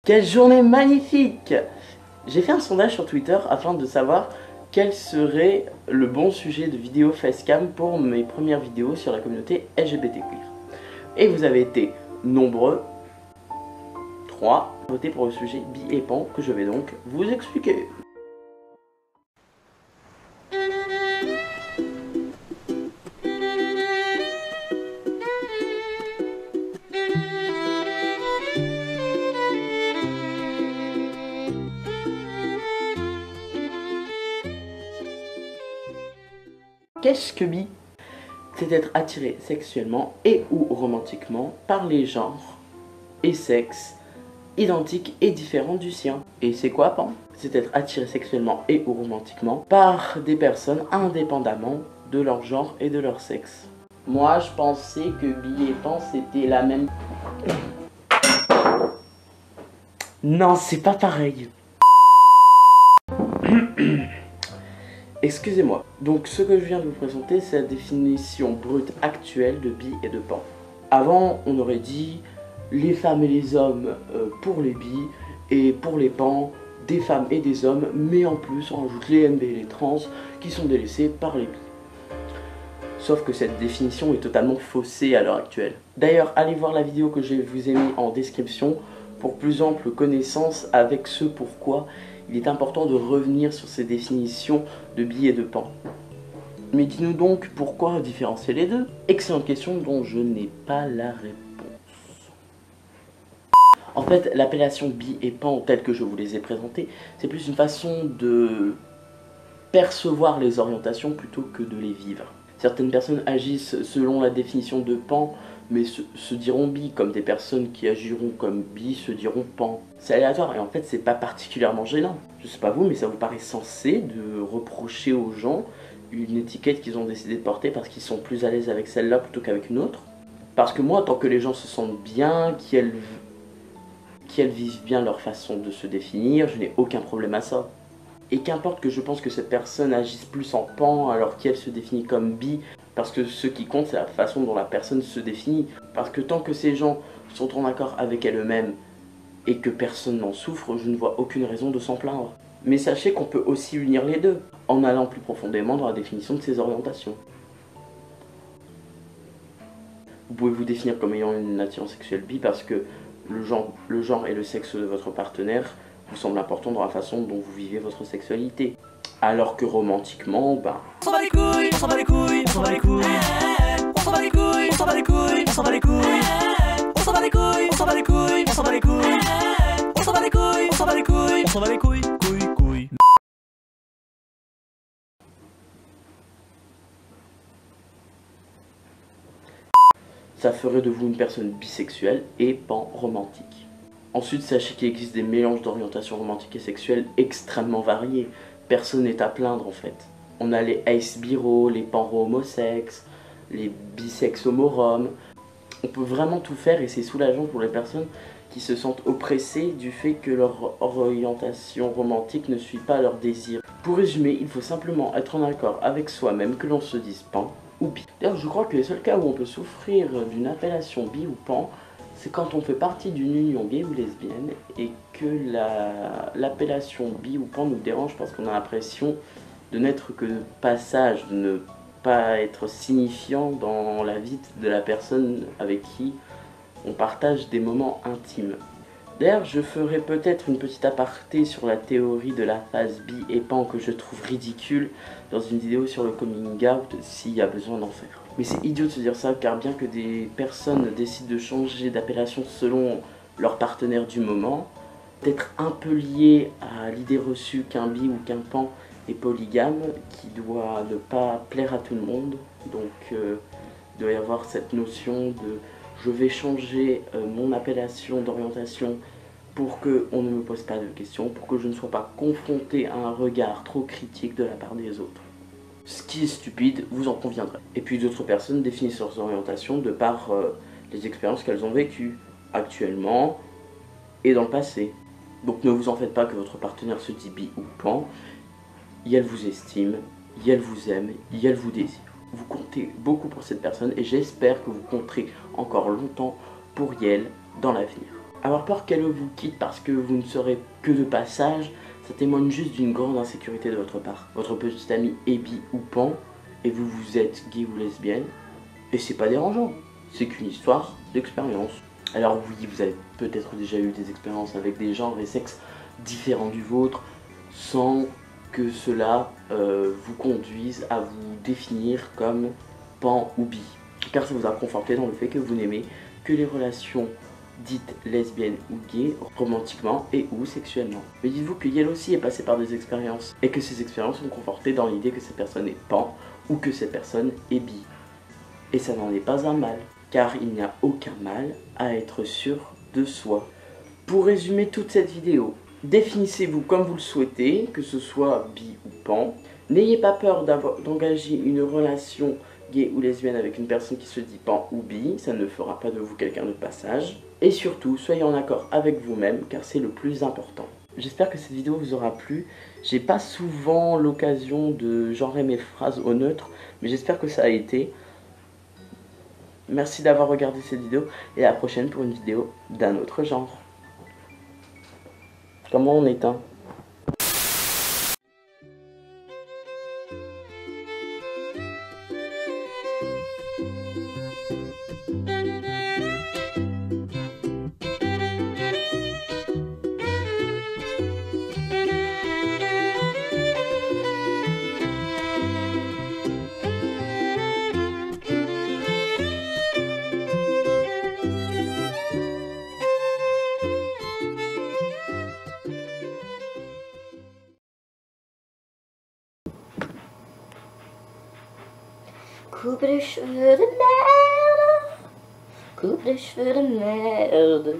Quelle journée magnifique! J'ai fait un sondage sur Twitter afin de savoir quel serait le bon sujet de vidéo facecam pour mes premières vidéos sur la communauté LGBT queer. Et vous avez été nombreux, 3, voter pour le sujet bi et pan que je vais donc vous expliquer. Qu'est-ce que bi? C'est être attiré sexuellement et ou romantiquement par les genres et sexes identiques et différents du sien. Et c'est quoi pan? C'est être attiré sexuellement et ou romantiquement par des personnes indépendamment de leur genre et de leur sexe. Moi je pensais que bi et pan c'était la même... Non, c'est pas pareil. Excusez-moi. Donc ce que je viens de vous présenter, c'est la définition brute actuelle de bi et de pan. Avant, on aurait dit les femmes et les hommes pour les bi et pour les pans, des femmes et des hommes, mais en plus on rajoute les MB et les trans qui sont délaissés par les bi. Sauf que cette définition est totalement faussée à l'heure actuelle. D'ailleurs, allez voir la vidéo que je vous ai mis en description pour plus ample connaissance avec ce pourquoi il est important de revenir sur ces définitions de bi et de pan. Mais dis-nous donc pourquoi différencier les deux? Excellente question dont je n'ai pas la réponse. En fait, l'appellation bi et pan telle que je vous les ai présentées, c'est plus une façon de percevoir les orientations plutôt que de les vivre. Certaines personnes agissent selon la définition de pan, mais se diront bi, comme des personnes qui agiront comme bi se diront pan. C'est aléatoire et en fait c'est pas particulièrement gênant. Je sais pas vous, mais ça vous paraît sensé de reprocher aux gens une étiquette qu'ils ont décidé de porter parce qu'ils sont plus à l'aise avec celle-là plutôt qu'avec une autre? Parce que moi, tant que les gens se sentent bien, qu'elles vivent bien leur façon de se définir, je n'ai aucun problème à ça. Et qu'importe que je pense que cette personne agisse plus en pan alors qu'elle se définit comme bi, parce que ce qui compte c'est la façon dont la personne se définit. Parce que tant que ces gens sont en accord avec elles-mêmes et que personne n'en souffre, je ne vois aucune raison de s'en plaindre. Mais sachez qu'on peut aussi unir les deux, en allant plus profondément dans la définition de ces orientations. Vous pouvez vous définir comme ayant une attirance sexuelle bi parce que le genre et le sexe de votre partenaire vous semble important dans la façon dont vous vivez votre sexualité. Alors que romantiquement, on s'en bat les couilles, on s'en bat les couilles, on s'en bat les couilles, on s'en bat les couilles, on s'en bat les couilles, on s'en bat les couilles, on s'en bat les couilles, on s'en bat les couilles, on s'en bat les couilles, on s'en bat les couilles, on s'en bat les couilles, on s'en bat les couilles, couilles. Ça ferait de vous une personne bisexuelle et pan romantique. Ensuite, sachez qu'il existe des mélanges d'orientation romantique et sexuelle extrêmement variés. Personne n'est à plaindre en fait. On a les ace biro, les panro homosexes, les bisex homorom. On peut vraiment tout faire et c'est soulageant pour les personnes qui se sentent oppressées du fait que leur orientation romantique ne suit pas leur désir. Pour résumer, il faut simplement être en accord avec soi-même, que l'on se dise pan ou bi. D'ailleurs, je crois que les seuls cas où on peut souffrir d'une appellation bi ou pan, c'est quand on fait partie d'une union gay ou lesbienne et que l'appellation bi ou pan nous dérange parce qu'on a l'impression de n'être que de passage, de ne pas être signifiant dans la vie de la personne avec qui on partage des moments intimes. D'ailleurs, je ferai peut-être une petite aparté sur la théorie de la phase bi et pan que je trouve ridicule dans une vidéo sur le coming out s'il y a besoin d'en faire. Mais c'est idiot de se dire ça car bien que des personnes décident de changer d'appellation selon leur partenaire du moment, d'être un peu lié à l'idée reçue qu'un bi ou qu'un pan est polygame, qui doit ne pas plaire à tout le monde, donc il doit y avoir cette notion de je vais changer mon appellation d'orientation pour qu'on ne me pose pas de questions, pour que je ne sois pas confronté à un regard trop critique de la part des autres. Ce qui est stupide, vous en conviendrez. Et puis d'autres personnes définissent leurs orientations de par les expériences qu'elles ont vécues actuellement et dans le passé. Donc ne vous en faites pas que votre partenaire se dit bi ou pan, elle vous estime, elle vous aime, elle vous désire. Vous comptez beaucoup pour cette personne et j'espère que vous compterez encore longtemps pour elle dans l'avenir. Avoir peur qu'elle vous quitte parce que vous ne serez que de passage, ça témoigne juste d'une grande insécurité de votre part. Votre petite amie est bi ou pan, et vous êtes gay ou lesbienne, et c'est pas dérangeant, c'est qu'une histoire d'expérience. Alors oui, vous avez peut-être déjà eu des expériences avec des genres et sexes différents du vôtre, sans que cela vous conduise à vous définir comme pan ou bi. Car ça vous a conforté dans le fait que vous n'aimez que les relations dites lesbiennes ou gays, romantiquement et ou sexuellement. Mais dites-vous que Yel aussi est passé par des expériences, et que ces expériences ont conforté dans l'idée que cette personne est pan, ou que cette personne est bi. Et ça n'en est pas un mal, car il n'y a aucun mal à être sûr de soi. Pour résumer toute cette vidéo, définissez-vous comme vous le souhaitez, que ce soit bi ou pan. N'ayez pas peur d'engager une relation gay ou lesbienne avec une personne qui se dit pan ou bi, ça ne fera pas de vous quelqu'un de passage. Et surtout, soyez en accord avec vous-même, car c'est le plus important. J'espère que cette vidéo vous aura plu. J'ai pas souvent l'occasion de genrer mes phrases au neutre, mais j'espère que ça a été. Merci d'avoir regardé cette vidéo, et à la prochaine pour une vidéo d'un autre genre. Comment on éteint ? Coupe les cheveux de merde, coupe les cheveux de merde.